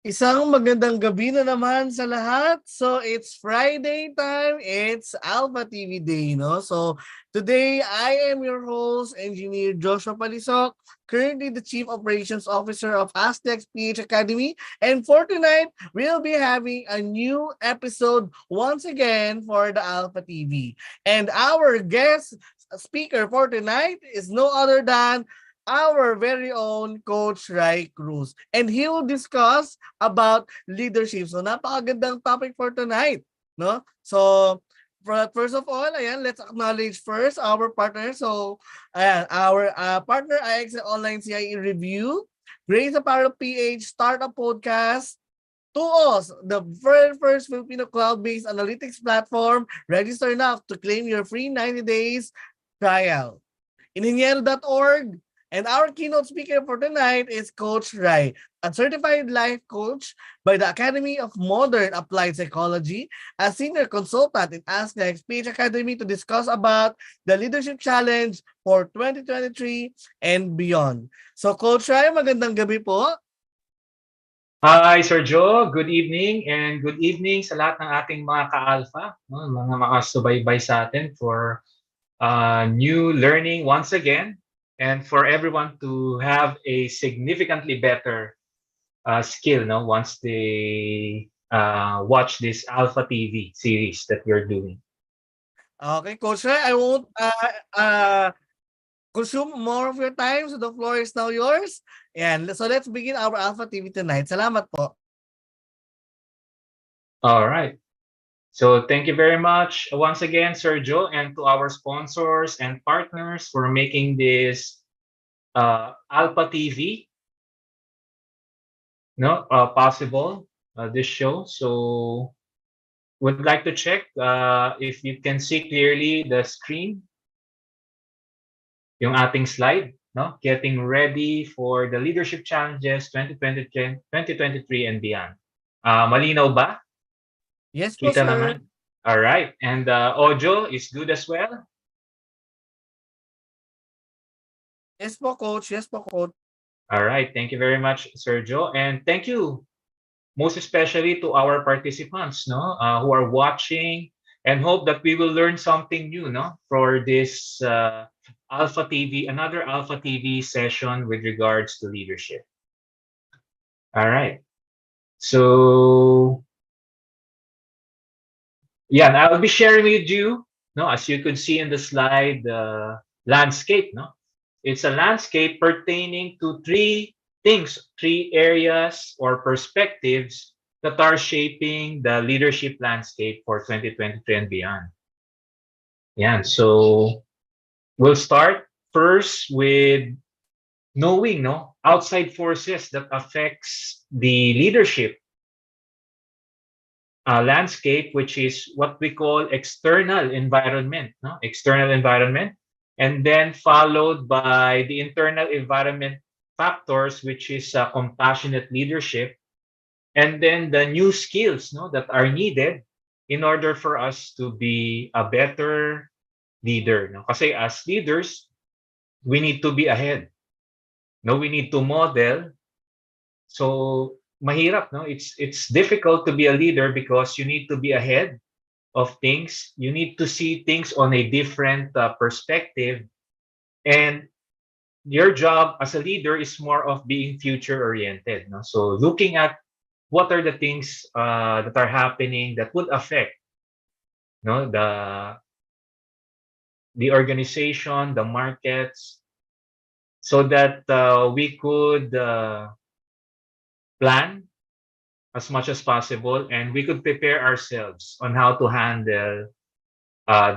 Isang magandang gabi na naman sa lahat. So, it's Friday time. It's Alpha TV Day, no? So, today, I am your host, Engineer Joshua Palisok, currently the Chief Operations Officer of Aztecs PH Academy. And for tonight, we'll be having a new episode once again for the Alpha TV. And our guest speaker for tonight is no other than our very own Coach Rai Cruz. And he will discuss about leadership. So napakagandang topic for tonight, no? So first of all, ayan, let's acknowledge first our partner. So ayan, our partner IXL Online CIE Review, Grace Apparel PH Startup Podcast, Tuos, the very first Filipino cloud-based analytics platform. Register now to claim your free 90 days trial. Ininiero.org. And our keynote speaker for tonight is Coach Rai, a certified life coach by the Academy of Modern Applied Psychology, a senior consultant in Ask Speech Academy to discuss about the leadership challenge for 2023 and beyond. So Coach Rai, magandang gabi po. Hi, Sir Joe. Good evening and good evening sa lahat ng ating mga ka-alpha, no, mga makasubaybay sa atin for new learning once again and for everyone to have a significantly better skill no, once they watch this Alpha TV series that we're doing. Okay, Coach Rai, I won't consume more of your time, so the floor is now yours. And so let's begin our Alpha TV tonight. Salamat po. All right. So thank you very much once again, Sir Joe, and to our sponsors and partners for making this Alpha TV possible, this show. So would like to check if you can see clearly the screen, yung ating slide, no? Getting ready for the leadership challenges 2020, 2023 and beyond. Malinaw ba? Yes po, Kita sir. naman? All right. And audio is good as well? Yes po, Coach. Yes po, Coach. All right. Thank you very much, Sergio. And thank you most especially to our participants no, who are watching and hope that we will learn something new no, for this Alpha TV, another Alpha TV session with regards to leadership. All right. So, yeah, and I'll be sharing with you, no, as you could see in the slide, the landscape. No, it's a landscape pertaining to three things, three areas or perspectives that are shaping the leadership landscape for 2023 and beyond. Yeah, so we'll start first with knowing no outside forces that affects the leadership landscape, which is what we call external environment, no? External environment, and then followed by the internal environment factors, which is compassionate leadership, and then the new skills, no, that are needed in order for us to be a better leader. No? Kasi as leaders, we need to be ahead. No, we need to model. So mahirap, no? It's difficult to be a leader because you need to be ahead of things. You need to see things on a different perspective. And your job as a leader is more of being future oriented. No? So looking at what are the things that are happening that would affect no, the organization, the markets, so that we could plan as much as possible and we could prepare ourselves on how to handle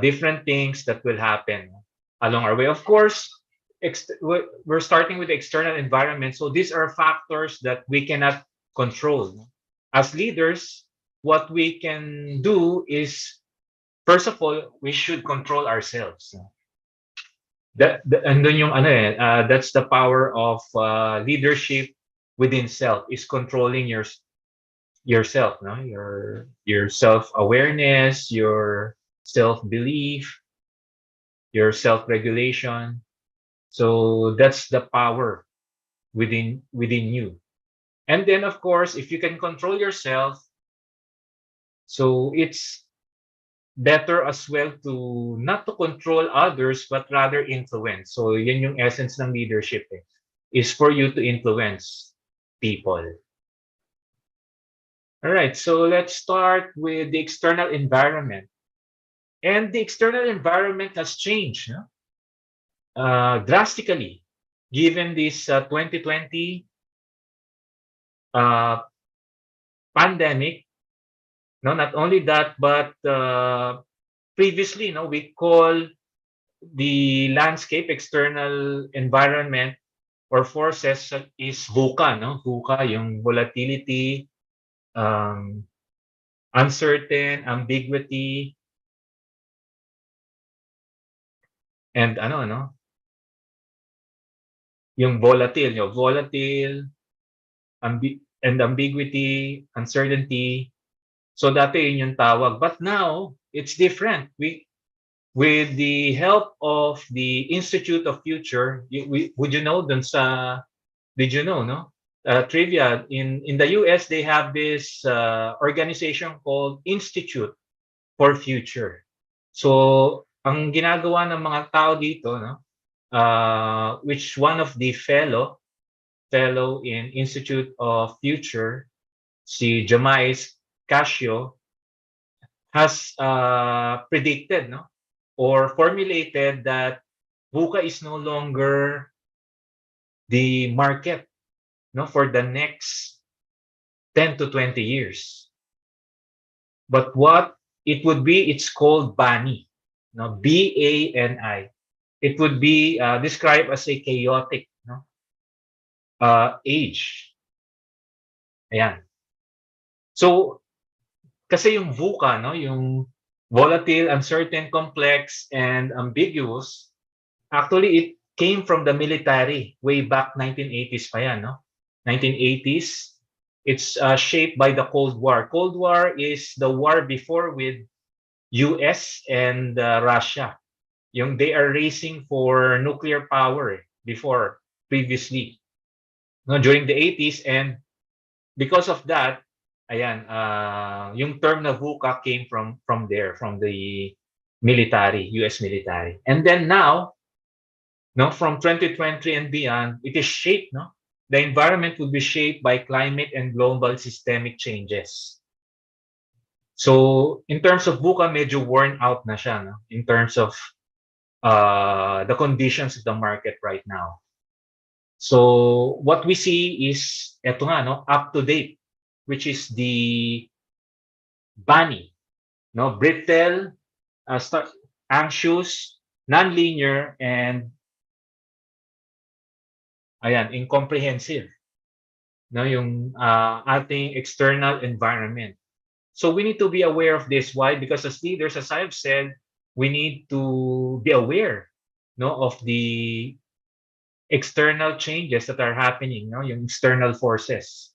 different things that will happen along our way. Of course, we're starting with the external environment. So these are factors that we cannot control. As leaders, what we can do is, first of all, we should control ourselves. And then yung ano that's the power of leadership within self is controlling yourself, no? Your self awareness, your self belief, your self regulation. So that's the power within you. And then, of course, if you can control yourself, so it's better as well to not to control others, but rather influence. So yun yung essence ng leadership is for you to influence people. All right, so let's start with the external environment. And the external environment has changed drastically given this 2020 uh, pandemic. No, not only that, but previously, we call the landscape external environment or forces is VUCA, no? VUCA, yung volatility, um, uncertain, ambiguity, and yung volatile, and ambiguity, uncertainty. So dati yun yung tawag. But now, it's different. With the help of the Institute of Future, would you know dun sa, did you know, no? Trivia, in the US, they have this organization called Institute for Future. So, ang ginagawa ng mga tao dito, no? Which one of the fellow in Institute of Future, si Jamais Casio, has predicted, no, or formulated that VUCA is no longer the market, no, for the next 10 to 20 years. But what it would be, it's called BANI, no, BANI. It would be described as a chaotic, no, age. Ayan. So, kasi yung VUCA, no, yung volatile, uncertain, complex, and ambiguous, actually it came from the military way back 1980s pa yan, no? 1980s. It's shaped by the Cold War. Cold War is the war before with US and Russia. Yung they are racing for nuclear power before previously, no, during the 80s, and because of that, ayan, yung term na VUCA came from there, from the military, US military. And then now, no, from 2020 and beyond, it is shaped, no? The environment will be shaped by climate and global systemic changes. So, in terms of VUCA, medyo worn out na siya, no? In terms of the conditions of the market right now. So, what we see is, eto nga, no, up to date, which is the BANI, no, brittle, anxious, nonlinear, and ayan, incomprehensive, no, yung ating external environment. So we need to be aware of this. Why? Because as leaders, as I've said, we need to be aware, no, of the external changes that are happening, no, yung external forces,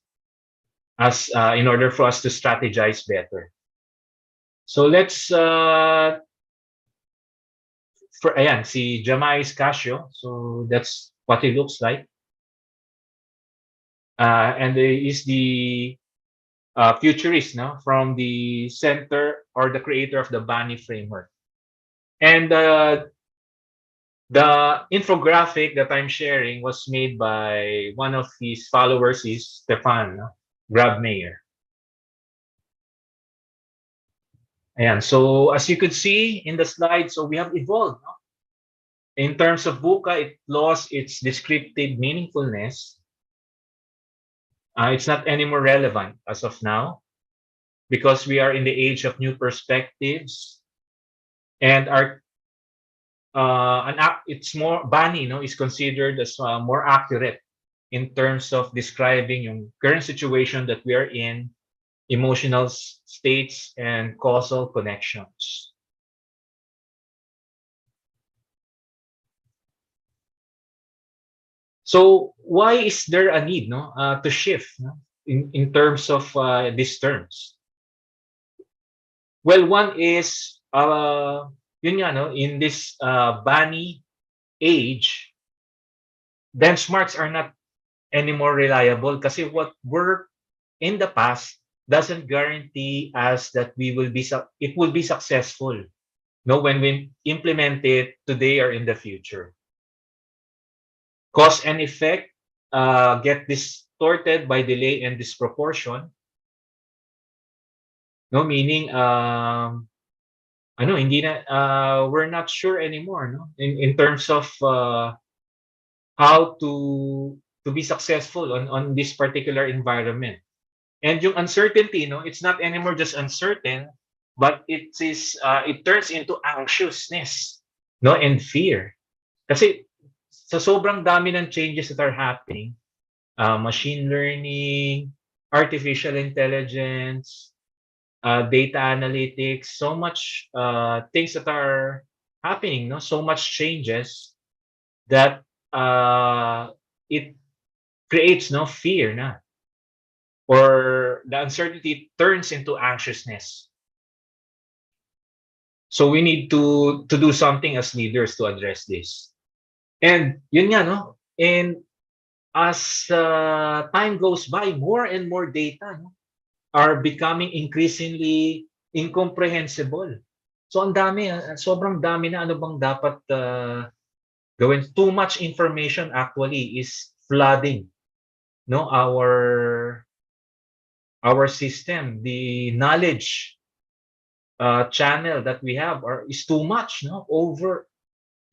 as in order for us to strategize better. So let's for ayan, si Jamais Casio. So that's what he looks like. And is the futurist, no, from the center or the creator of the BANI framework. And the infographic that I'm sharing was made by one of his followers, is Stefan, no, Grabmeier. Ayan, so as you could see in the slide, so we have evolved, no? In terms of VUCA, it lost its descriptive meaningfulness. It's not anymore relevant as of now because we are in the age of new perspectives, and our it's more BANI, no, is considered as more accurate in terms of describing yung current situation that we are in, emotional states, and causal connections. So why is there a need, no, to shift, no, in terms of these terms? Well, one is yun nga, no, in this BANI age, benchmarks are not any more reliable kasi what worked in the past doesn't guarantee us that it will be successful when we implement it today or in the future. Cause and effect get distorted by delay and disproportion. No, meaning hindi na we're not sure anymore, no, in terms of how to be successful on this particular environment. And yung uncertainty, no, it's not anymore just uncertain, but it turns into anxiousness, no, and fear. Kasi sa sobrang dami ng changes that are happening, machine learning, artificial intelligence, data analytics, so much things that are happening, no, so much changes that it creates no fear na, or the uncertainty turns into anxiousness. So we need to do something as leaders to address this. And yun nga, no? And as time goes by, more and more data, no, are becoming increasingly incomprehensible. So ang dami, sobrang dami na ano bang dapat gawin. Too much information actually is flooding, no, our system. The knowledge channel that we have is too much, no?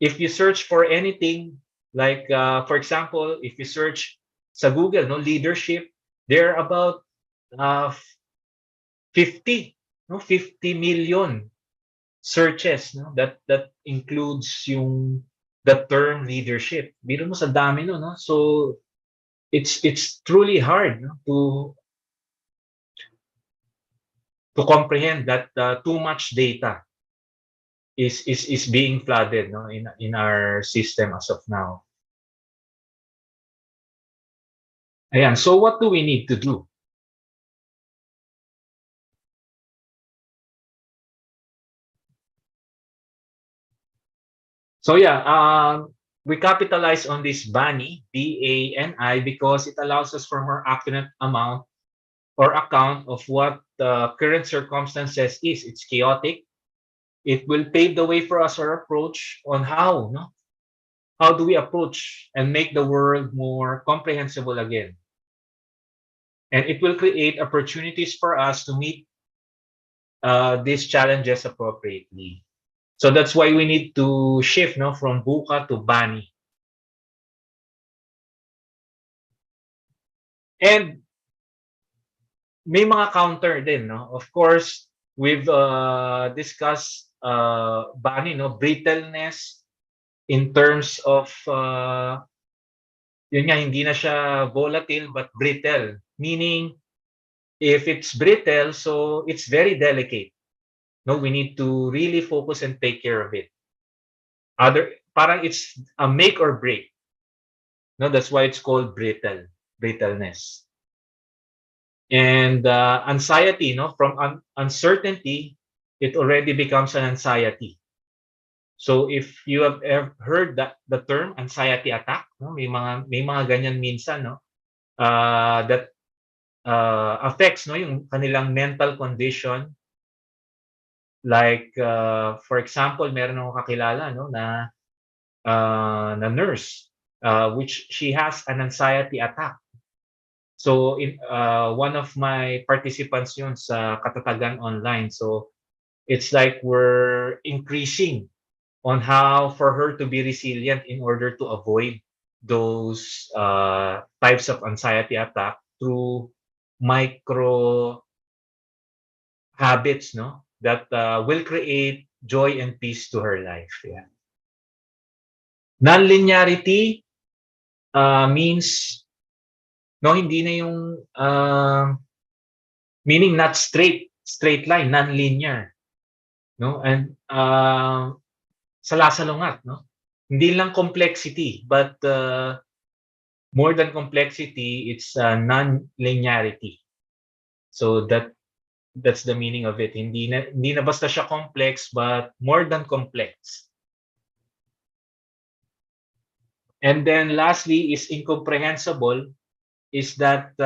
If you search for anything, like for example, if you search sa Google, no, leadership, there are about 50 million searches, no, that includes the term leadership. Biro mo sa dami, no? So it's truly hard, no, to comprehend that too much data is being flooded, no, in our system as of now. Ayan, so what do we need to do? So yeah, we capitalize on this BANI, BANI, because it allows us for more accurate account of what the current circumstances is. It's chaotic. It will pave the way for us our approach on how do we approach and make the world more comprehensible again. And it will create opportunities for us to meet these challenges appropriately. So that's why we need to shift, no, from BUCA to BANI. And may mga counter din, no? Of course, we've discussed BANI, no, brittleness in terms of yun nga, hindi na siya volatile but brittle, meaning if it's brittle, so it's very delicate. No, we need to really focus and take care of it. Parang it's a make or break. No, that's why it's called brittleness. And anxiety, no, from uncertainty, it already becomes an anxiety. So if you have ever heard the term anxiety attack, no, may mga ganyan minsan, no, that affects, no, yung kanilang mental condition. Like for example, meron akong kakilala, no, na nurse, which she has an anxiety attack. So in one of my participants yun sa Katatagan Online. So it's like we're increasing on how for her to be resilient in order to avoid those types of anxiety attack through micro habits, no, that will create joy and peace to her life. Yeah. Non-linearity means no, hindi na yung meaning not straight line, non-linear, no, and salasalungat, no, hindi lang complexity, but more than complexity, it's non-linearity. So that's the meaning of it. Hindi na basta siya complex, but more than complex. And then lastly is incomprehensible, is that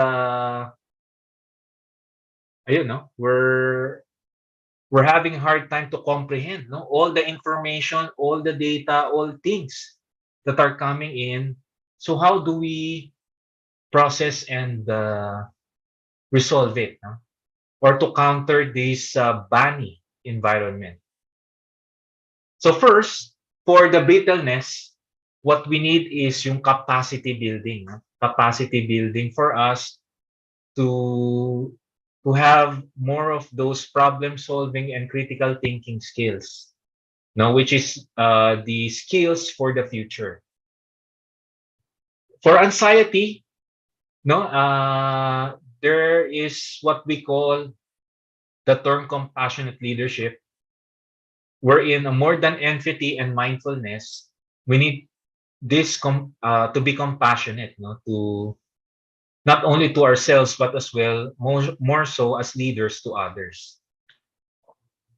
ayun, no, we're having a hard time to comprehend, no, all the information, all the data, all things that are coming in. So how do we process and resolve it, no? Or to counter this bunny environment? So first, for the brittleness, what we need is yung capacity building, no? Capacity building for us to have more of those problem solving and critical thinking skills, no, which is the skills for the future. For anxiety, no, there is what we call the term compassionate leadership, wherein more than empathy and mindfulness, we need this to be compassionate, no, to not only to ourselves but as well more so as leaders to others.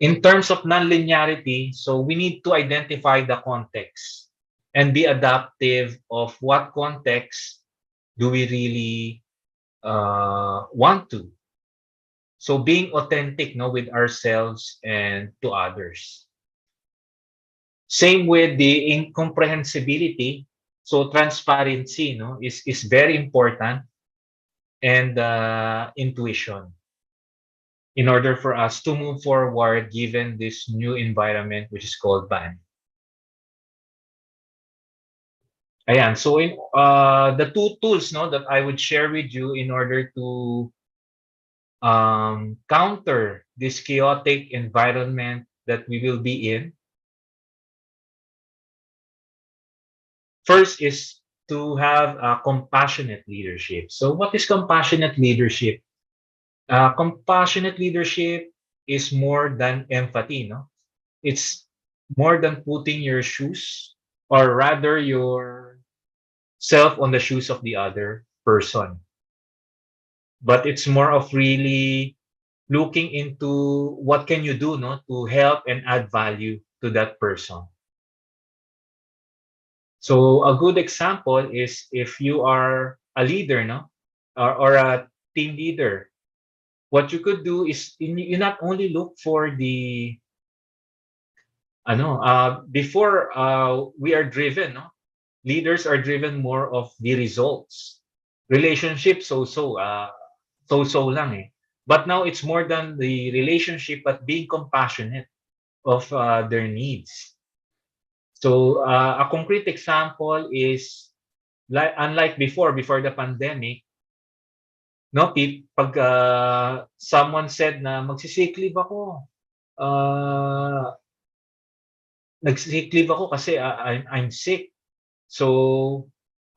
In terms of nonlinearity, so we need to identify the context and be adaptive of what context do we really want to. So being authentic, no, with ourselves and to others. Same with the incomprehensibility. So transparency, no, is very important, and intuition in order for us to move forward given this new environment which is called BAN. Ayan, so in the two tools, no, that I would share with you in order to counter this chaotic environment that we will be in. First is to have a compassionate leadership. So what is compassionate leadership? Compassionate leadership is more than empathy, no? It's more than putting your shoes, or rather your self on the shoes of the other person. But it's more of really looking into what can you do, no, to help and add value to that person. So a good example is if you are a leader, no, or a team leader, what you could do is you not only look for the before we are driven, no, leaders are driven more of the results. Relationships so lang eh. But now it's more than the relationship, but being compassionate of their needs. So a concrete example is like unlike before the pandemic, no, pag someone said na magsisick leave ako, uh, nagsick leave ako kasi I'm sick. So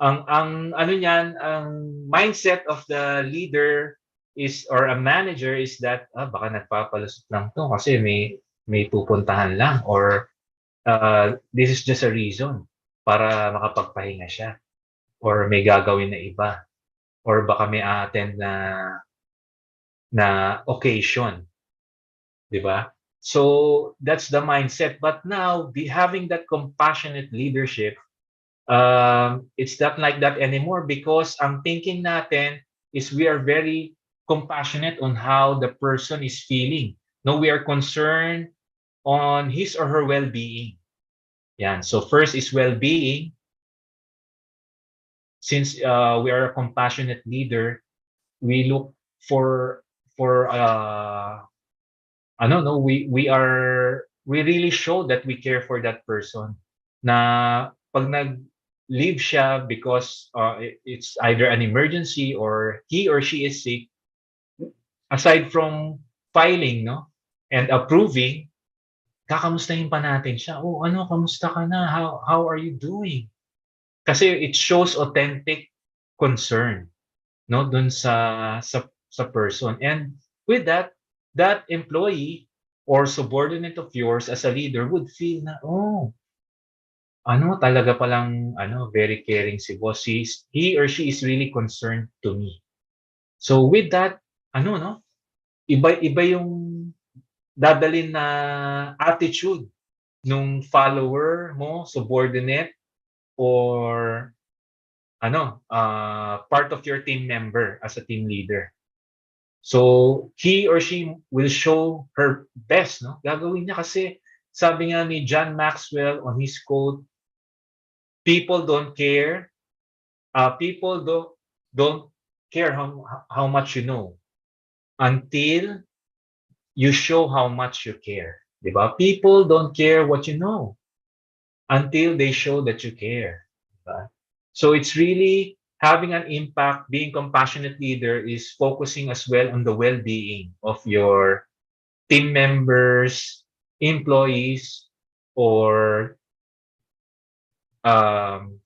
ang ano niyan, ang mindset of the leader is, or a manager is that baka nagpapalusot lang 'to kasi may pupuntahan lang, or this is just a reason para makapagpahinga siya, or may gagawin na iba, or baka may attend na occasion, 'di ba? So that's the mindset. But now, having that compassionate leadership, it's not like that anymore, because ang thinking natin is we are very compassionate on how the person is feeling. No, we are concerned on his or her well-being. Yan. So first is well-being. Since we are a compassionate leader, we look for ano no, we really show that we care for that person. Na pag nag-leave siya because it's either an emergency or he or she is sick, aside from filing, no, and approving, kakamustahin pa natin siya. Oh, ano, kamusta ka na? How are you doing? Kasi it shows authentic concern, no, dun sa person. And with that, that employee or subordinate of yours as a leader would feel na, oh, ano, talaga palang ano, very caring si boss. He or she is really concerned to me. So with that, ano no, iba yung dadalin na attitude nung follower mo, subordinate, or part of your team member as a team leader. So he or she will show her best, no? Gagawin niya kasi sabi nga ni John Maxwell on his quote, people don't care, people don't care how much you know until you show how much you care. Diba? People don't care what you know until they show that you care. Diba? So it's really having an impact. Being compassionate leader is focusing as well on the well-being of your team members, employees, or um,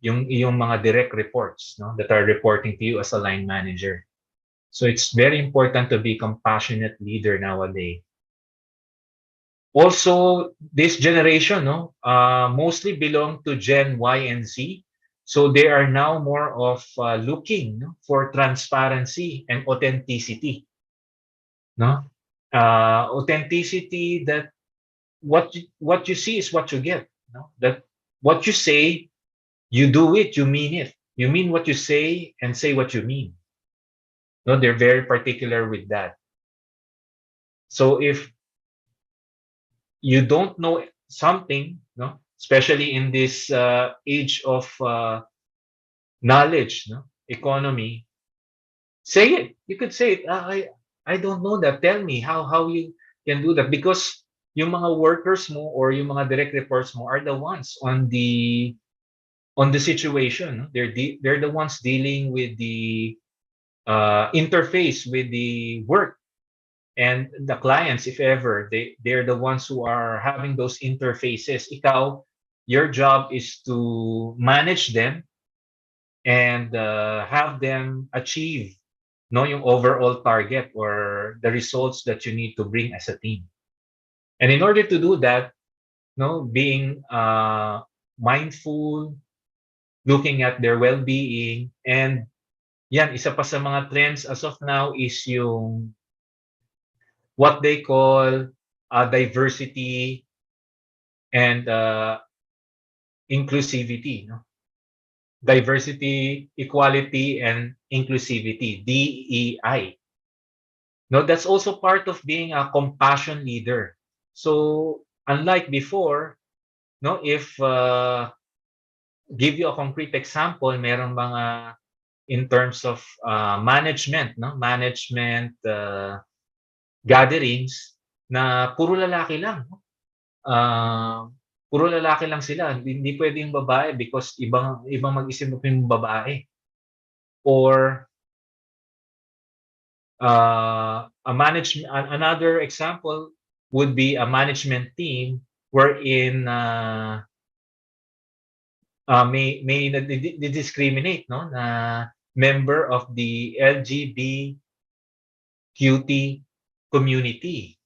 yung mga direct reports, no, that are reporting to you as a line manager. So it's very important to be compassionate leader nowadays. Also, this generation, no, mostly belong to Gen Y and Z. So they are now more of looking, no, for transparency and authenticity. No, authenticity that what you see is what you get. No, that what you say, you do it, you mean it. You mean what you say and say what you mean. No, they're very particular with that. So if you don't know something, no, especially in this age of knowledge, no, economy, say it. You could say it. I don't know that. Tell me how you can do that, because yung mga workers mo or yung mga direct reports mo are the ones on the situation. No? They're the ones dealing with the interface with the work and the clients, if ever they're the ones who are having those interfaces. Ikaw, your job is to manage them and have them achieve, no, yung overall target or the results that you need to bring as a team. And in order to do that, no, being mindful, looking at their well-being, and yan, isa pa sa mga trends as of now is yung what they call diversity and inclusivity. No? Diversity, equality, and inclusivity, DEI. No, that's also part of being a compassion leader. So unlike before, no, if give you a concrete example, merong mga in terms of management, no, management gatherings na puro lalaki lang. Puro lalaki lang sila. Hindi pwedeng babae because ibang mag-isip yung babae. Or another example would be a management team wherein may discriminate, no, na member of the LGBTQT community.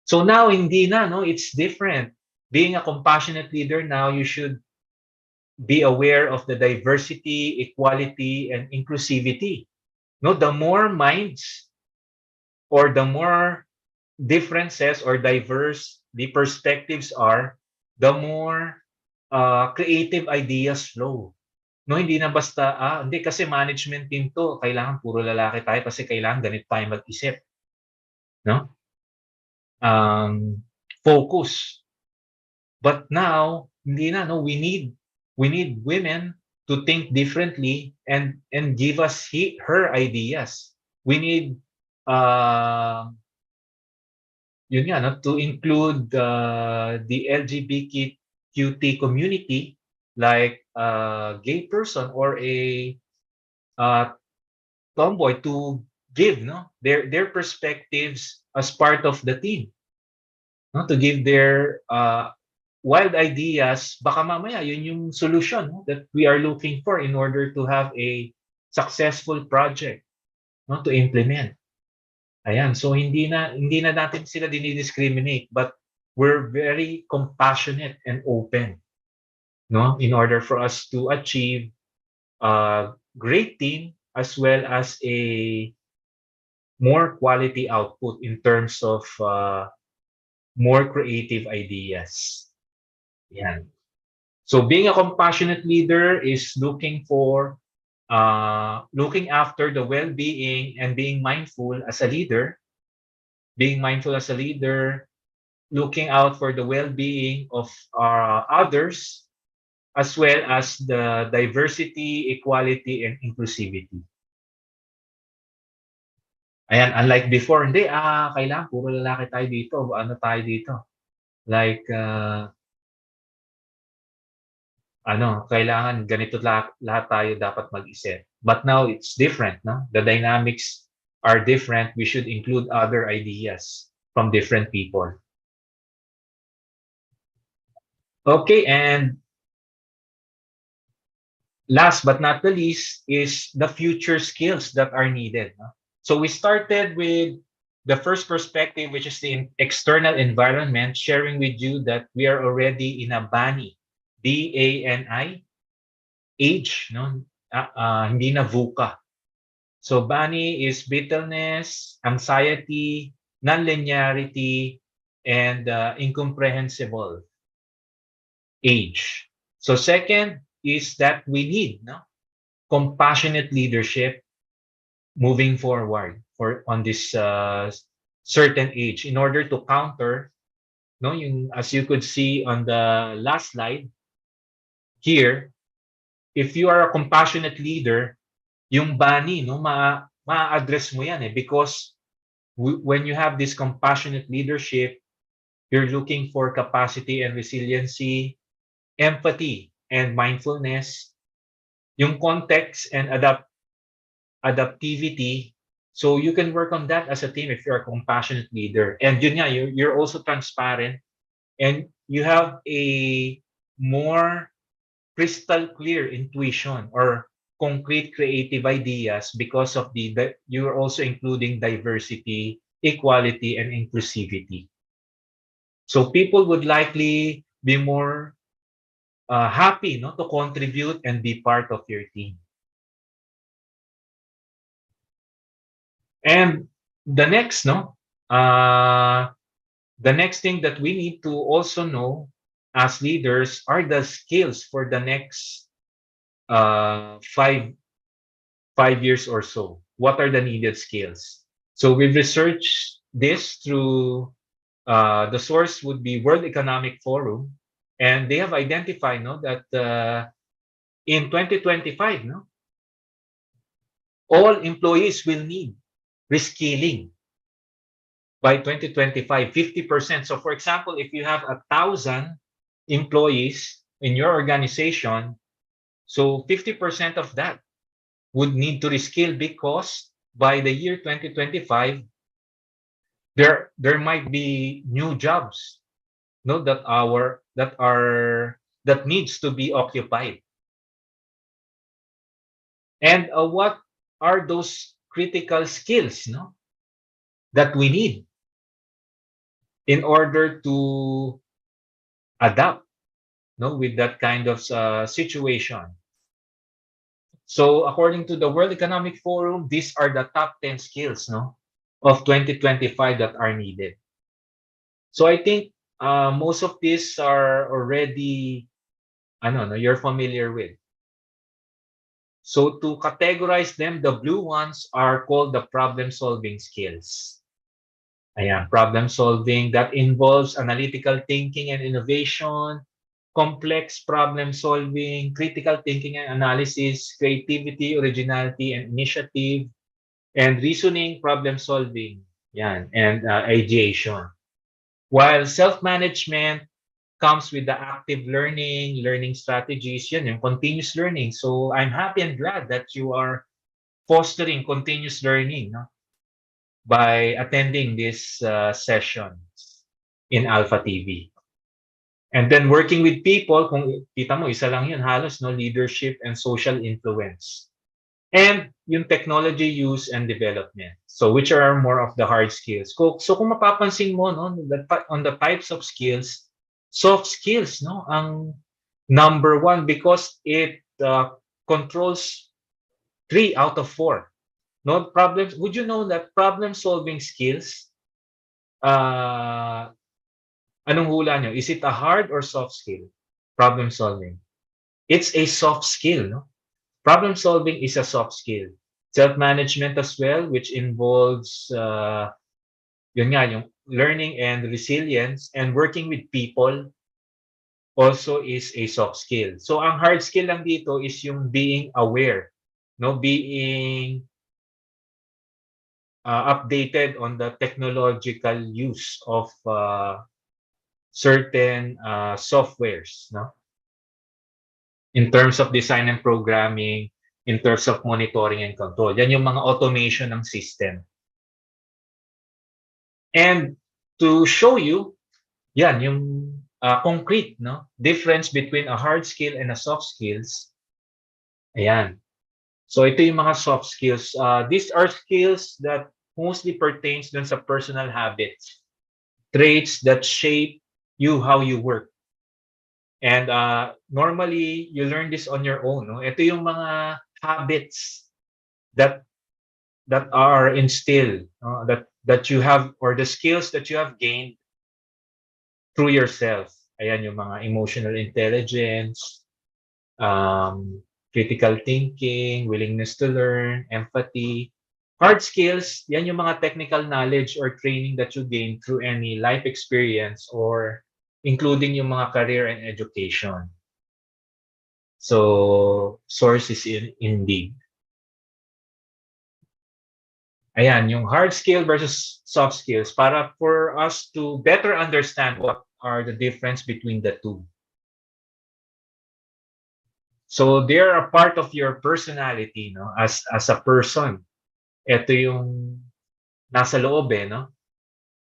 So now hindi na, no, it's different. Being a compassionate leader now, you should be aware of the diversity, equality, and inclusivity. No, the more minds or the more differences or diverse the perspectives are, the more creative ideas flow. No, hindi na basta, hindi kasi management team to, kailangan puro lalaki tayo kasi kailangan ganito tayo mag-isip. No? Focus. But now, hindi na, no, we need women to think differently and give us her ideas. We need yun nga, no, to include the LGBTQT community, like a gay person or a tomboy, to give, no, their perspectives as part of the team, no, to give their wild ideas. Baka mamaya yun yung solution, no, that we are looking for in order to have a successful project, no, to implement. Ayan, so hindi na natin sila dinidiscriminate, but we're very compassionate and open, no, in order for us to achieve a great team as well as a more quality output in terms of more creative ideas. Yan. So being a compassionate leader is looking for looking after the well-being and being mindful as a leader, being mindful as a leader, looking out for the well-being of others, as well as the diversity, equality, and inclusivity. Ayan, unlike before, hindi, kailangan puro lalaki tayo dito, ano tayo dito. Like, kailangan ganito lahat tayo dapat mag-isip. But now it's different, no? The dynamics are different. We should include other ideas from different people. Okay, and last but not the least is the future skills that are needed. No? So we started with the first perspective, which is the external environment, sharing with you that we are already in a BANI, BANI, age, no? Hindi na VUCA. So BANI is brittleness, anxiety, nonlinearity, and incomprehensible age. So second is that we need compassionate leadership moving forward on this certain age in order to counter as you could see on the last slide here, if you are a compassionate leader, yung BANI ma-address mo yan because when you have this compassionate leadership, you're looking for capacity and resiliency, empathy and mindfulness, yung context and adaptivity. So you can work on that as a team if you're a compassionate leader. And yun nga, you're also transparent and you have a more crystal clear intuition or concrete creative ideas because of you're also including diversity, equality, and inclusivity. So people would likely be more happy to contribute and be part of your team. And the next thing that we need to also know as leaders are the skills for the next 5 years or so. What are the needed skills? So we've researched this through the source would be World Economic Forum, and they have identified that in 2025, all employees will need reskilling by 2025, 50%. So for example, if you have 1,000 employees in your organization, so 50% of that would need to reskill because by the year 2025, there might be new jobs that needs to be occupied. And what are those critical skills that we need in order to adapt with that kind of situation? So according to the World Economic Forum, these are the top 10 skills of 2025 that are needed. So I think most of these are already you're familiar with. So to categorize them, the blue ones are called the problem-solving skills. Ayan, problem-solving that involves analytical thinking and innovation, complex problem-solving, critical thinking and analysis, creativity, originality, and initiative, and reasoning, problem-solving, and ideation. While self-management comes with the active learning strategies, yung continuous learning. So I'm happy and glad that you are fostering continuous learning by attending this session in Alpha TV. And then working with people, kung kita mo, isa lang yun halos, leadership and social influence. And yung technology use and development. So which are more of the hard skills. So kung mapapansin mo, on the types of skills, soft skills ang number one because it controls 3 out of 4 problems. Would you know that problem solving skills, anong hula nyo, is it a hard or soft skill? Problem solving, it's a soft skill. Problem solving is a soft skill. Self-management as well, which involves yun nga, yung learning and resilience and working with people also is a soft skill. So ang hard skill lang dito is yung being aware, no, being updated on the technological use of certain softwares, no, in terms of design and programming, in terms of monitoring and control. Yan yung mga automation ng system. And to show you, yan yung concrete, no, difference between a hard skill and a soft skills. Ayan. So ito yung mga soft skills. These are skills that mostly pertains dun sa personal habits, traits that shape you how you work. And normally you learn this on your own, no? Ito yung mga habits that are instilled, that you have, or the skills that you have gained through yourself. Ayan yung mga emotional intelligence, critical thinking, willingness to learn, empathy. Hard skills, yan yung mga technical knowledge or training that you gain through any life experience or including yung mga career and education. So, source is Indeed. Ayan, yung hard skill versus soft skills para for us to better understand what are the difference between the two. So they're a part of your personality, no, as a person. Ito yung nasa loob no.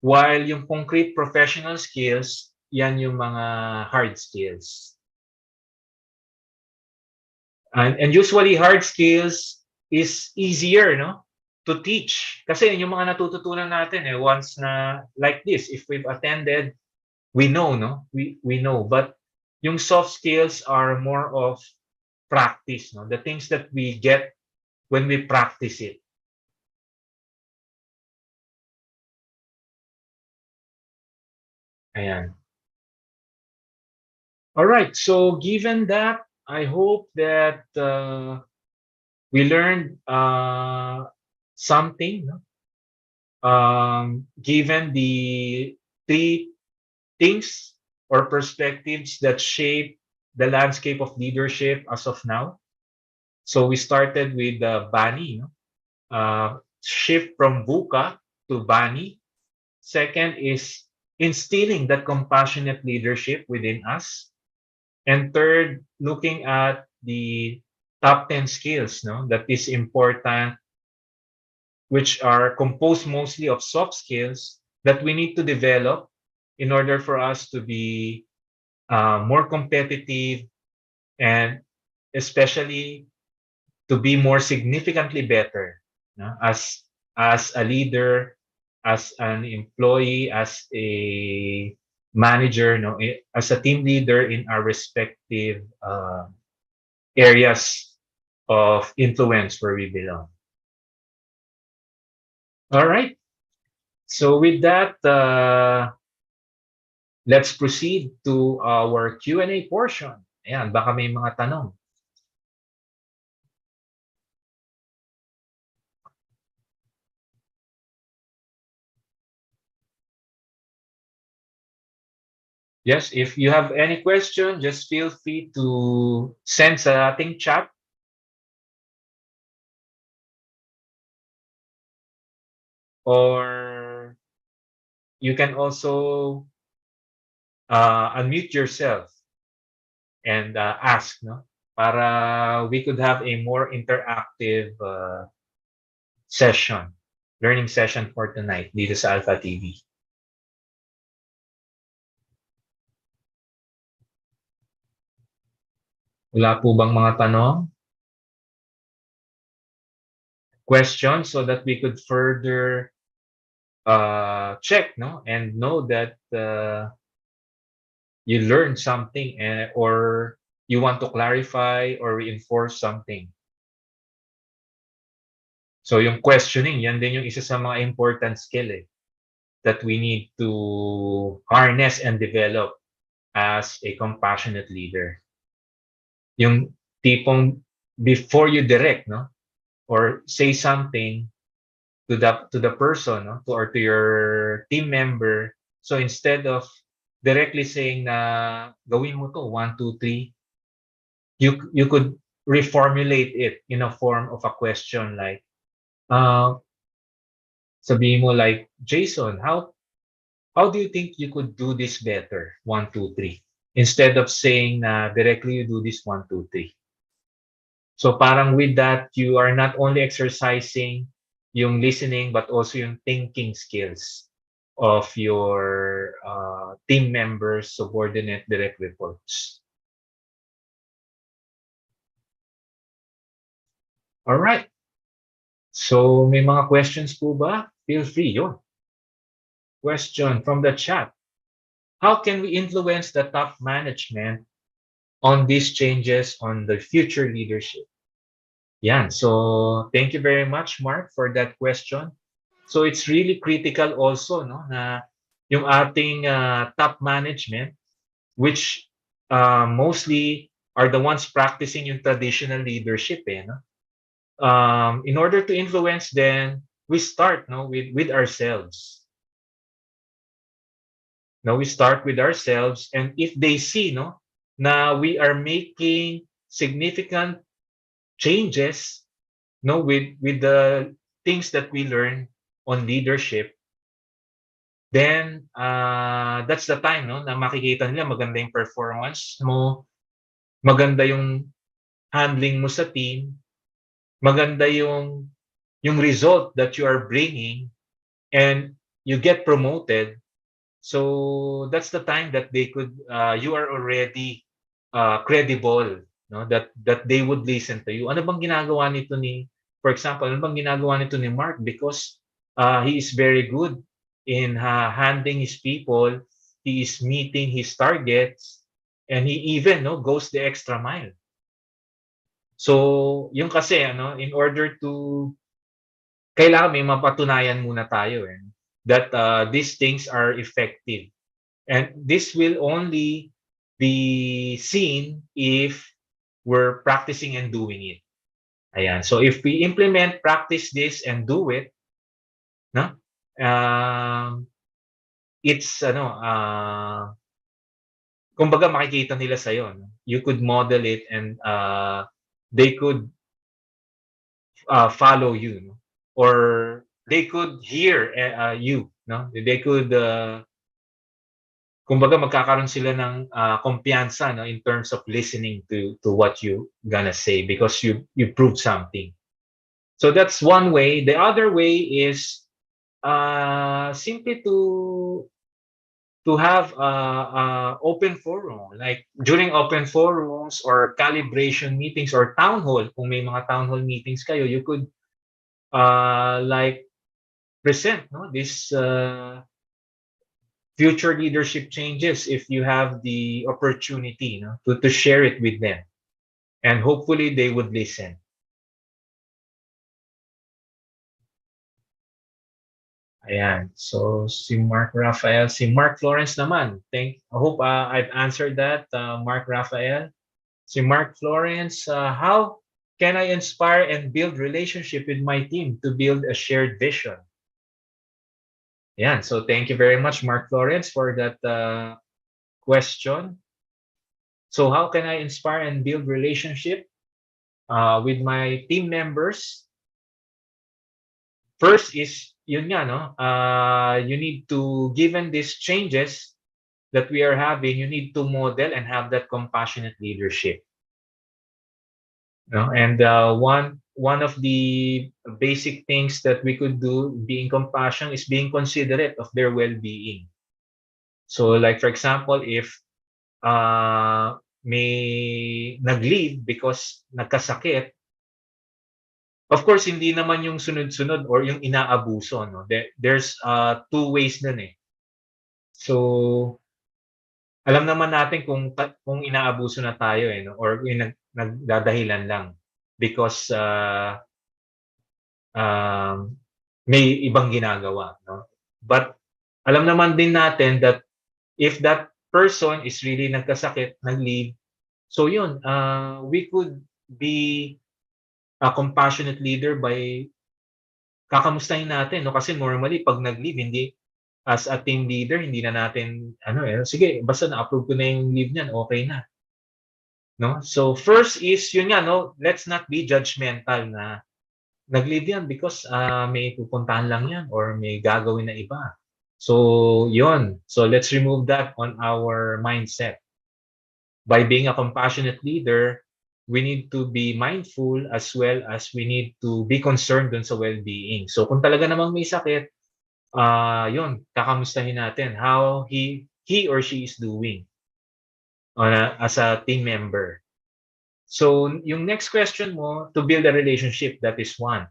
While yung concrete professional skills, yan yung mga hard skills. And usually hard skills is easier, no, to teach. Kasi yung mga natututunan natin once na like this, if we've attended, we know, no? We know. But yung soft skills are more of practice, no? The things that we get when we practice it. Ayan. All right. So given that, I hope that we learned something, no? Given the three things or perspectives that shape the landscape of leadership as of now. So we started with Bani, no? Shift from VUCA to Bani. Second is instilling that compassionate leadership within us. And third, looking at the top 10 skills, no, that is important, which are composed mostly of soft skills that we need to develop in order for us to be more competitive and especially to be more significantly better, no? As a leader, as an employee, as a manager, no, as a team leader in our respective areas of influence where we belong. All right. So with that, let's proceed to our Q&A portion. Ayan, baka may mga tanong. Yes, if you have any question, just feel free to send sa ating chat. Or you can also unmute yourself and ask, no? Para we could have a more interactive session, learning session for tonight dito sa Alpha TV. Wala po bang mga tanong? Questions so that we could further check, no, and know that you learned something or you want to clarify or reinforce something. So yung questioning, yan din yung isa sa mga important skill that we need to harness and develop as a compassionate leader. Yung tipong before you direct, no, or say something to the person, no, or to your team member. So instead of directly saying na gawin mo to 1, 2, 3, you could reformulate it in a form of a question like, uh, sabihin mo like, Jason, how do you think you could do this better? 1, 2, 3. Instead of saying na directly you do this 1, 2, 3. So parang with that, you are not only exercising yung listening but also yung thinking skills of your team members, subordinate, direct reports. All right. So may mga questions po ba? Feel free. Yun. Question from the chat. How can we influence the top management on these changes on the future leadership? Yan. So thank you very much, Mark, for that question. So it's really critical also, no, na yung ating top management, which mostly are the ones practicing yung traditional leadership, no? In order to influence them, we start, no, with ourselves. Now we start with ourselves, and if they see, no, na we are making significant changes, no, with the things that we learn on leadership, then that's the time, no, na makikita nila maganda yung performance mo, maganda yung handling mo sa team, maganda yung result that you are bringing, and you get promoted. So that's the time that they could you are already credible, no, that they would listen to you. Ano bang ginagawa nito ni, for example, ano bang ginagawa nito ni Mark? Because he is very good in handling his people, he is meeting his targets, and he even, no, goes the extra mile. So yung kasi in order to, kailangan may mapatunayan muna tayo that these things are effective. And this will only be seen if we're practicing and doing it. Ayan. So if we implement, practice this, and do it, no? It's kumbaga makikita nila sa'yo. No? You could model it, and they could follow you, no? Or they could hear you, no? They could kumbaga magkakaroon sila ng kumpiyansa, no, in terms of listening to what you gonna say because you proved something. So that's one way. The other way is simply to have open forum, like during open forums or calibration meetings or town hall. Kung may mga town hall meetings kayo, you could like present, no, this future leadership changes if you have the opportunity, no, to share it with them, and hopefully they would listen. Ayan. So si Mark Rafael, si Mark Florence naman. I hope I've answered that, Mark Rafael. Si Mark Florence, how can I inspire and build relationship with my team to build a shared vision? Yeah, so thank you very much, Mark Florence, for that question. So how can I inspire and build relationship with my team members? First is, yun nga, no? You need to, given these changes that we are having, you need to model and have that compassionate leadership. No? And one of the basic things that we could do being compassion is being considerate of their well-being. So like for example, if may nag-leave because nagkasakit, of course hindi naman yung sunod-sunod or yung inaabuso, no. There's two ways nun So alam naman natin kung inaabuso na tayo no, or yung nagdadahilan lang because may ibang ginagawa, no. But alam naman din natin that if that person is really nagkasakit, nag-leave, so yun, we could be a compassionate leader by kakamustahin natin, no? Kasi normally pag nag-leave, hindi as a team leader, hindi na natin sige, basta na-approve ko na yung leave niyan, okay na, no? So first is yun nga, no, let's not be judgmental na nag-leave yan because may pupuntahan lang yan or may gagawin na iba. So yun. So let's remove that on our mindset. By being a compassionate leader, we need to be mindful as well as we need to be concerned dun sa well-being. So kung talaga namang may sakit, yun, kakamustahin natin how he or she is doing as a team member. So yung next question mo, to build a relationship, that is one.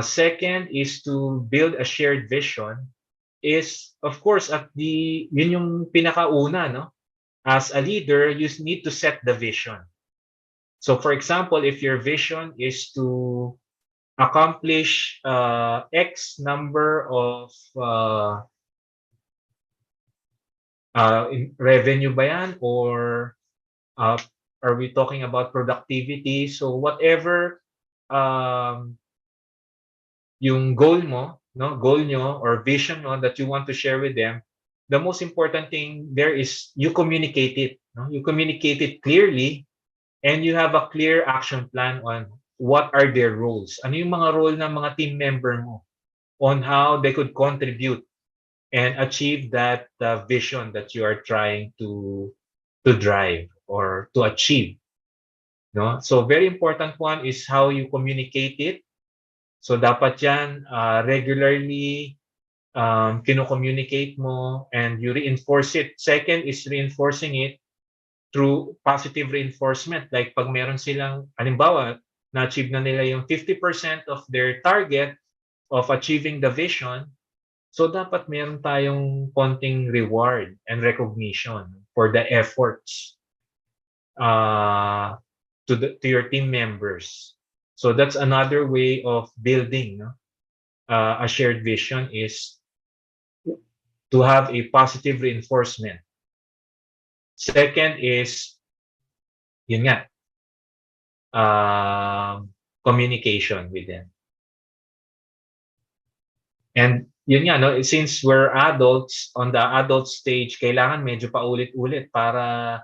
Second is to build a shared vision is, of course, yun yung pinakauna, no? As a leader, you need to set the vision. So for example, if your vision is to accomplish X number of revenue ba yan? Or are we talking about productivity? So whatever yung goal mo, no, goal nyo or vision mo that you want to share with them, the most important thing there is you communicate it. No? You communicate it clearly and you have a clear action plan on what are their roles. Ano yung mga role ng mga team member mo on how they could contribute and achieve that vision that you are trying to drive or to achieve. No? So very important one is how you communicate it. So dapat yan regularly kino-communicate mo and you reinforce it. Second is reinforcing it through positive reinforcement. Like pag meron silang, halimbawa, na-achieve na nila yung 50% of their target of achieving the vision, so dapat meron tayong konting reward and recognition for the efforts to your team members. So that's another way of building a shared vision is to have a positive reinforcement. Second is, yun nga, communication with them. And yun nga, no, since we're adults, on the adult stage, kailangan medyo paulit-ulit para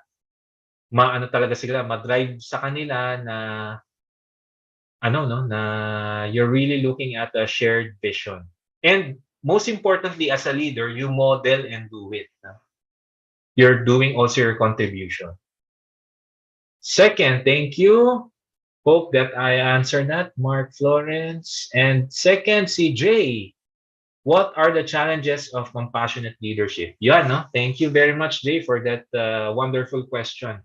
maano talaga sila, ma-drive sa kanila na na you're really looking at a shared vision. And most importantly, as a leader, you model and do it. You're doing also your contribution. Second, thank you. Hope that I answered that, Mark Florence. And second, CJ, what are the challenges of compassionate leadership? Yan, no? Thank you very much, Jay, for that wonderful question.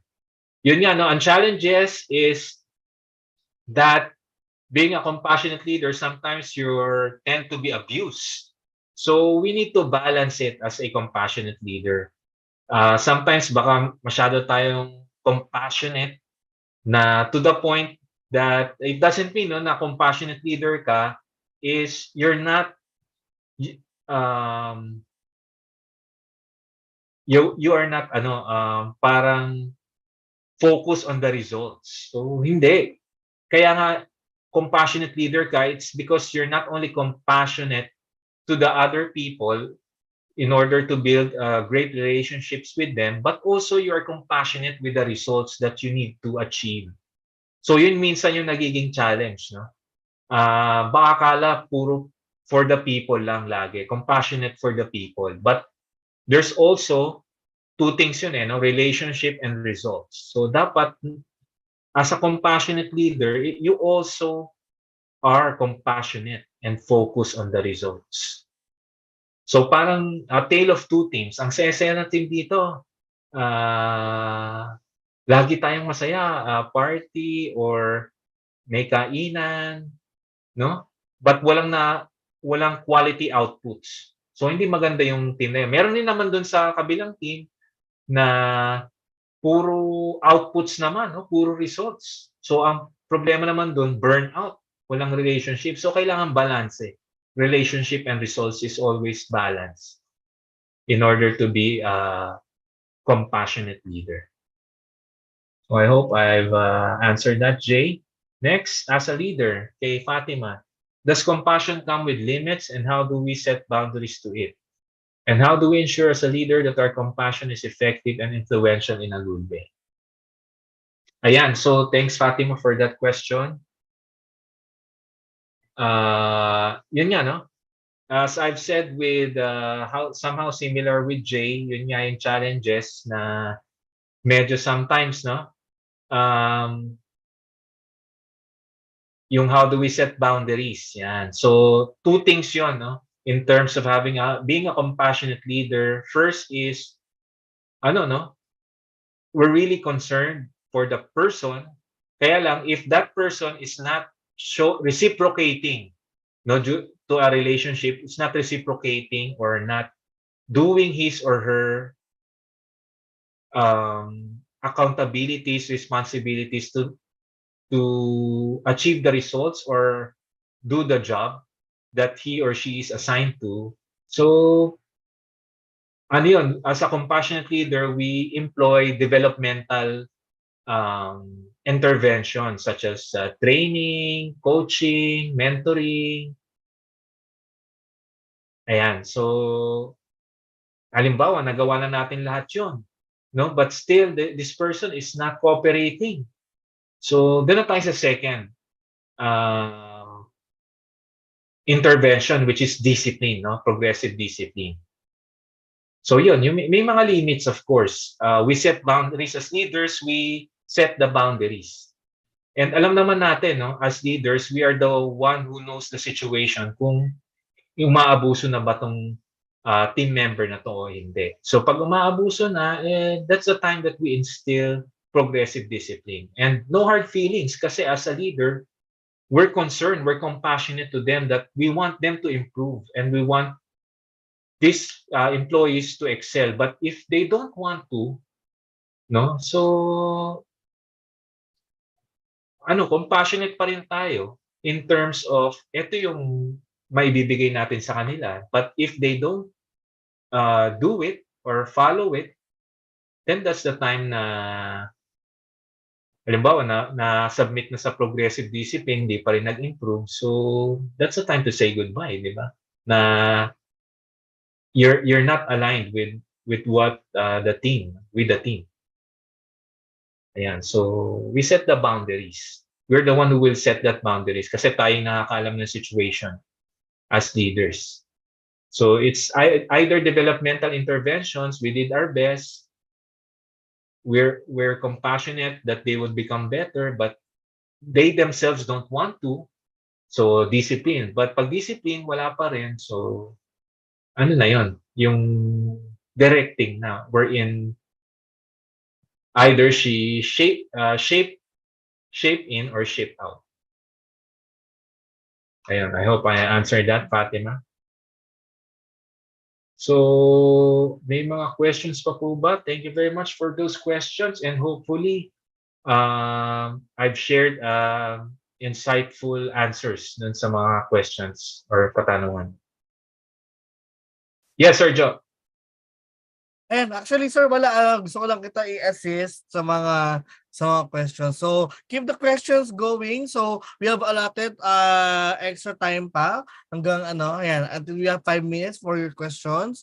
Yun nga, no? Ang challenges is that being a compassionate leader, sometimes you tend to be abused. So we need to balance it as a compassionate leader. Sometimes baka masyado tayong compassionate na to the point that it doesn't mean na compassionate leader ka is you're not you are not parang focus on the results. So hindi. Kaya nga compassionate leader ka, it's because you're not only compassionate to the other people in order to build great relationships with them, but also you are compassionate with the results that you need to achieve. So yun minsan yung nagiging challenge, no? Baka akala puro for the people lang lagi, compassionate for the people. But there's also two things yun no? Relationship and results. So dapat as a compassionate leader, you also are compassionate and focus on the results. So parang a tale of two teams. Ang saya-saya ng team dito, lagi tayong masaya, party or may kainan, no? But walang quality outputs. So hindi maganda yung team na yun. Meron din naman doon sa kabilang team na puro outputs naman, no? Puro results. So ang problema naman doon, burnout, walang relationship. So kailangan balance eh. Relationship and results is always balance in order to be a compassionate leader. So I hope I've answered that, Jay. Next, as a leader, kay Fatima, does compassion come with limits and how do we set boundaries to it? And how do we ensure as a leader that our compassion is effective and influential in a good way? Ayan, so thanks Fatima for that question. Yun nga, no? As I've said with how somehow similar with Jay, yun nga yung challenges na medyo sometimes, no? Um, yung how do we set boundaries, yan. So, two things yun, no? In terms of being a compassionate leader, first is, ano, no? We're really concerned for the person. Kaya lang, if that person is not reciprocating, no, to a relationship, it's not reciprocating or not doing his or her accountabilities, responsibilities to achieve the results or do the job that he or she is assigned to. So, ano yun, as a compassionate leader, we employ developmental interventions such as training, coaching, mentoring. Ayan. So, halimbawa, nagawa na natin lahat yun. No? But still, this person is not cooperating. So, doon na tayo sa second intervention, which is discipline, no? Progressive discipline. So yun, may mga limits, of course. We set boundaries as leaders, we set the boundaries. And alam naman natin, no, as leaders, we are the one who knows the situation kung yung maabuso na ba tong team member na to o hindi. So pag umaabuso na, that's the time that we instill progressive discipline. And no hard feelings kasi as a leader, we're concerned, we're compassionate to them that we want them to improve and we want these employees to excel. But if they don't want to, no, so compassionate pa rin tayo in terms of ito yung maibibigay natin sa kanila. But if they don't do it or follow it, then that's the time na halimbawa na submit na sa progressive discipline, hindi pa rin nag-improve. So that's the time to say goodbye, di ba? Na you're not aligned with what the team, with the team. Ayan, so we set the boundaries. We're the one who will set that boundaries kasi tayo nakakaalam ng situation as leaders. So it's either developmental interventions, we did our best. We're compassionate that they would become better, but they themselves don't want to. So discipline. But pag discipline, wala pa rin. So ano na yon, yung directing na wherein either she shape in or shape out. Ayun, I hope I answered that, Fatima. So, may mga questions pa po ba? Thank you very much for those questions and hopefully I've shared insightful answers dun sa mga questions or katanungan. Yes, Sir Joe. And actually, sir, wala, gusto ko lang kita i-assist sa mga questions. So, keep the questions going. So, we have allotted extra time pa hanggang ayan, until we have 5 minutes for your questions.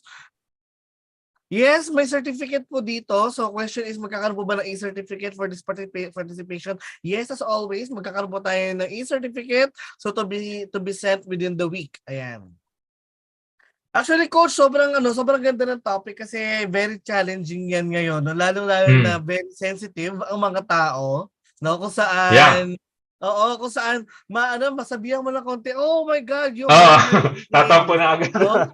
Yes, may certificate po dito. So, question is, magkakaroon po ba ng e-certificate for this participation? Yes, as always, magkakaroon po tayo ng e-certificate. So, to be sent within the week. Ayan. Actually, coach, sobrang ganda ng topic kasi very challenging yan ngayon, no? Lalo-lalo na very sensitive ang mga tao, no? Kung saan kung saan masabihan mo ng konti, oh my God, you tatampo na agad. No?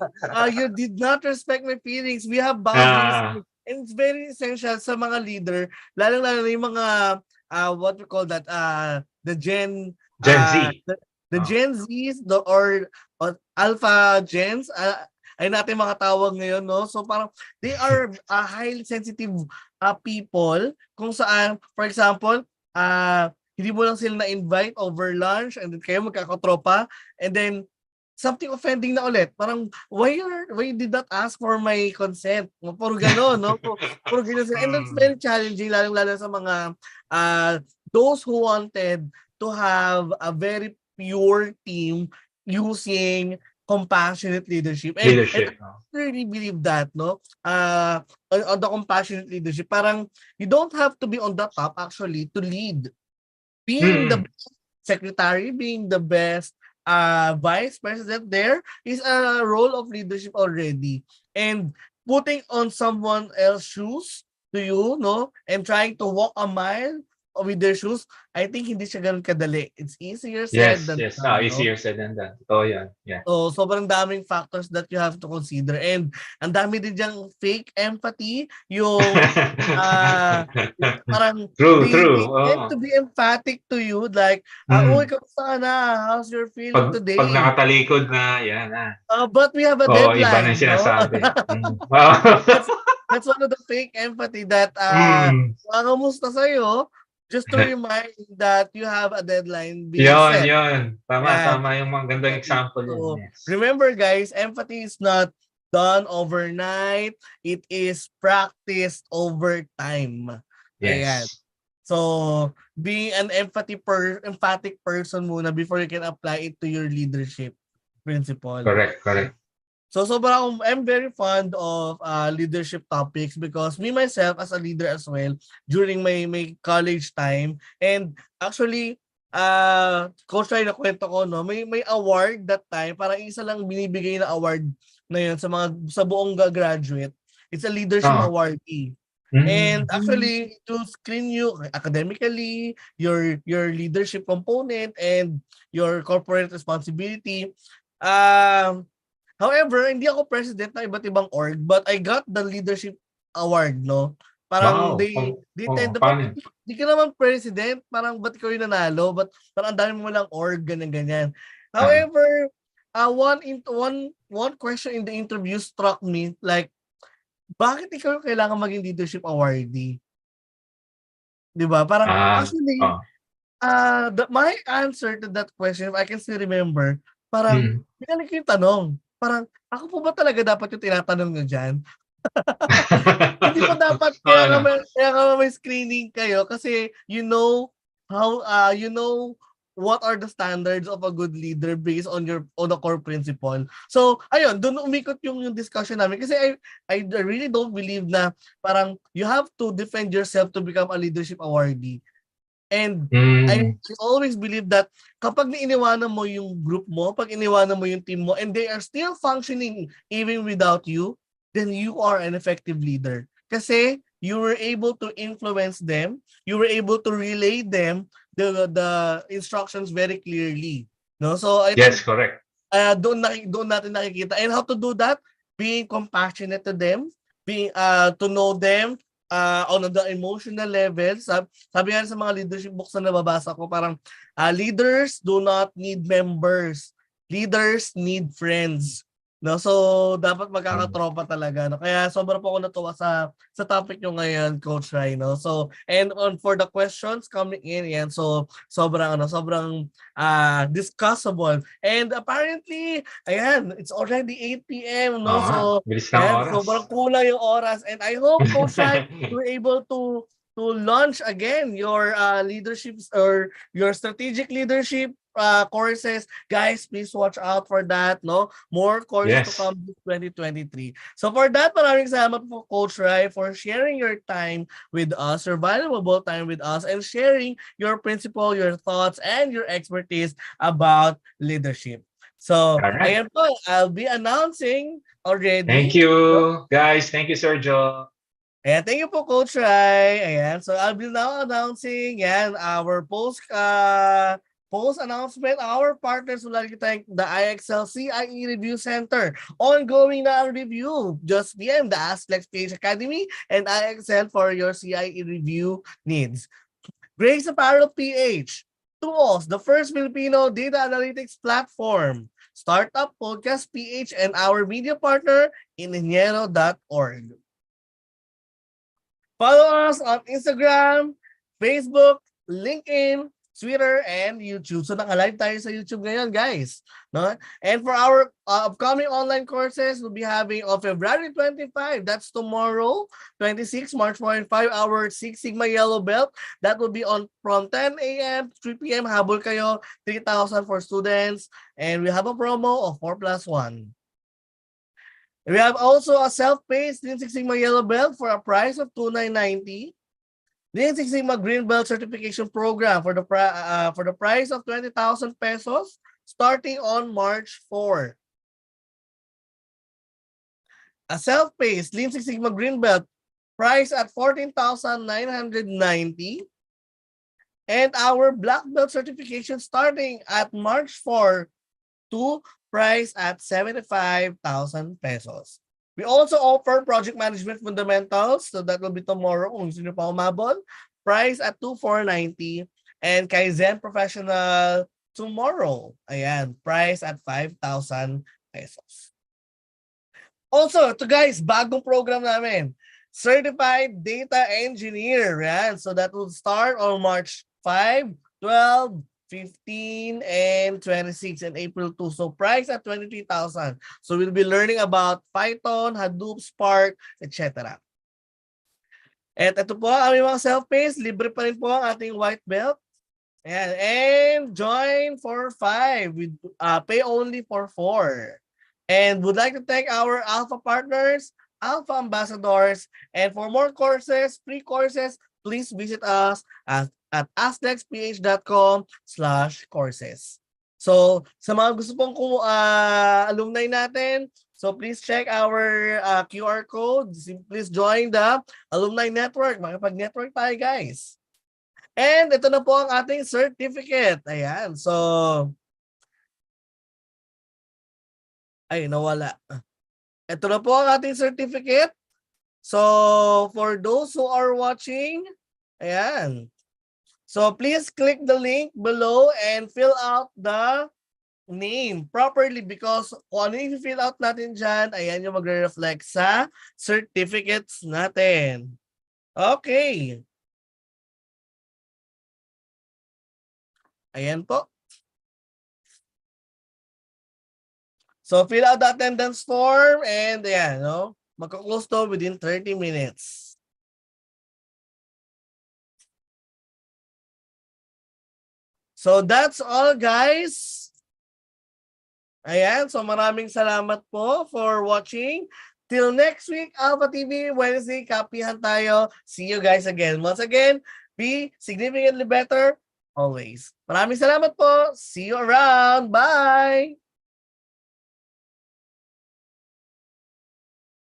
You did not respect my feelings. We have boundaries. And it's very essential sa mga leader, lalo-lalo na yung mga what we call that, the Gen Z. The Gen Zs, or Alpha Gens, ay natin mga tawag ngayon, no? So parang they are highly sensitive people kung saan, for example, hindi mo lang sila na-invite over lunch and then kayo magkakatropa and then something offending na ulit. Parang, why you did not ask for my consent? Puro gano'n, no? Puro gano'n sila. And that's very challenging, lalong-lalo sa mga uh, those who wanted to have a very pure team using compassionate leadership. And Leadership. I really believe that, no? On the compassionate leadership, parang you don't have to be on the top actually to lead. Being the Mm. secretary, being the best vice president, there is a role of leadership already. And putting on someone else's shoes to you, no, and trying to walk a mile with their shoes, I think hindi siya ganun kadali. It's easier said Yes, than yes. done, no? Easier said than done. Oh, yan. Yeah. So, sobrang daming factors that you have to consider. And ang dami din diyang fake empathy, yung parang True, they true. tend Oo. to be emphatic to you like, uy, Mm. kamusta ka na? How's your feeling Pag today? nakatalikod na, yan na. But we have a Oo, iba na yung deadline, no? sinasabi. Mm. Oo. that's that's one of the fake empathy that Mm. kamusta sa'yo, just to remind that you have a deadline being Yun, set. yun. Tama, Yan. tama yung mga gandang example yun. So, Yes. remember guys, empathy is not done overnight. It is practiced over time. Ayan. Yes. So, being an emphatic person muna before you can apply it to your leadership principle. Correct, correct. So, I'm very fond of leadership topics because me myself as a leader as well during my college time, and actually Coach Ray, na kwento ko, no, may award that time, parang isa lang binibigay na award na yun sa buong graduate. It's a leadership Oo. awardee. And Mm. actually, to screen you academically, your leadership component, and your corporate responsibility. However, hindi ako president ng iba't ibang org, but I got the leadership award, no? Parang Wow. they tend to, Paano? di ka naman president, parang ba't ikaw yung nanalo? But parang ang dami mo lang org, ganyan-ganyan. Ah. However, one question in the interview struck me, like, bakit ikaw yung kailangan maging leadership awardee? Di ba? Parang, actually, Oh. my answer to that question, if I can still remember, parang, Mm. binalik ko yung tanong. Parang, ako po ba talaga dapat yung tinatanong nyo dyan? Hindi pa dapat, Ano? kaya nga may screening kayo kasi you know what are the standards of a good leader based on the core principle. So, ayun, doon umikot yung discussion namin kasi I really don't believe na parang you have to defend yourself to become a leadership awardee. And I Mm. always believe that kapag iniwanan mo yung group mo, pag iniwanan mo yung team mo, and they are still functioning even without you, then you are an effective leader. Kasi you were able to influence them, you were able to relay them the instructions very clearly. No? So I Yes, think correct. doon natin nakikita. And how to do that? Being compassionate to them, being to know them on the emotional level. Sabi nga sa mga leadership books na nababasa ko, parang leaders do not need members. Leaders need friends. No, so dapat magkakatropa talaga, no. Kaya sobra po ako natuwa sa topic nyo ngayon, Coach Rai, no. So, and for the questions coming in, yan, so sobrang discussable. And apparently, ayan, it's already 8 p.m, no. So, Bilis ng ayan, oras. sobrang kulang yung oras. And I hope, Coach Rai, you're able to launch again your leaderships or your strategic leadership courses. Guys, please watch out for that, no? More courses to Yes. come this 2023. So for that, maraming salamat po, Coach Rai, for sharing your time with us, your valuable time with us, and sharing your principle, your thoughts, and your expertise about leadership. So, Alright. ayan po, I'll be announcing already. Thank you, guys. Thank you, Sergio. Ayan, thank you po, Coach Rai. Ayan, so I'll be now announcing our post announcement. Our partners would like to thank the IXL CIE Review Center. Ongoing na ang review. Just DM the Ask Lex Page Academy and IXL for your CIE review needs. Grace Apparel PH. Tools, the first Filipino data analytics platform. Startup Podcast PH and our media partner, Ineniero.org. Follow us on Instagram, Facebook, LinkedIn, Twitter, and YouTube. So naka-live tayo sa YouTube ngayon, guys. No? And for our upcoming online courses, we'll be having on February 25. That's tomorrow, 26, March 4 and 5, our Six Sigma Yellow Belt. That will be on from 10 a.m. to 3 p.m. Habol kayo, 3,000 for students. And we have a promo of 4+1. We have also a self-paced Lean Six Sigma Yellow Belt for a price of $2,990. Lean Six Sigma Green Belt Certification Program for the price of 20,000 pesos starting on March 4. A self-paced Lean Six Sigma Green Belt price at 14,990. And our Black Belt certification starting at March 4 to price at 75,000 pesos. We also offer project management fundamentals. So that will be tomorrow kung gusto nyo pa umabol. Price at 2,490. And Kaizen Professional tomorrow. Ayan, price at 5,000 pesos. Also, ito guys, bagong program namin. Certified Data Engineer. Yan. So that will start on March 5, 12, 15 and 26 and April 2. So price at 23,000. So we'll be learning about Python, Hadoop, Spark, etc. At ito po ang aming mga self-paced. Libre pa rin po ang ating white belt. Ayan. And join for 5 with pay only for 4. And would like to thank our Alpha partners, Alpha ambassadors, and for more courses, free courses, please visit us at asnexph.com/courses. So, sa mga gusto pong alumni natin, so please check our QR code. Please join the alumni network. Makipag-network tayo, guys. And ito na po ang ating certificate. Ayan. So, ay, nawala. Ito na po ang ating certificate. So, for those who are watching, ayan. So please click the link below and fill out the name properly because kung ano yung fill out natin dyan, ayan yung magre-reflect sa certificates natin. Okay. Ayan po. So fill out the attendance form and ayan, no? Magka-close to within 30 minutes. So that's all, guys. Ayan, so maraming salamat po for watching. Till next week, Alpha TV, Wednesday, kapihan tayo. See you guys again. Once again, be significantly better always. Maraming salamat po. See you around. Bye!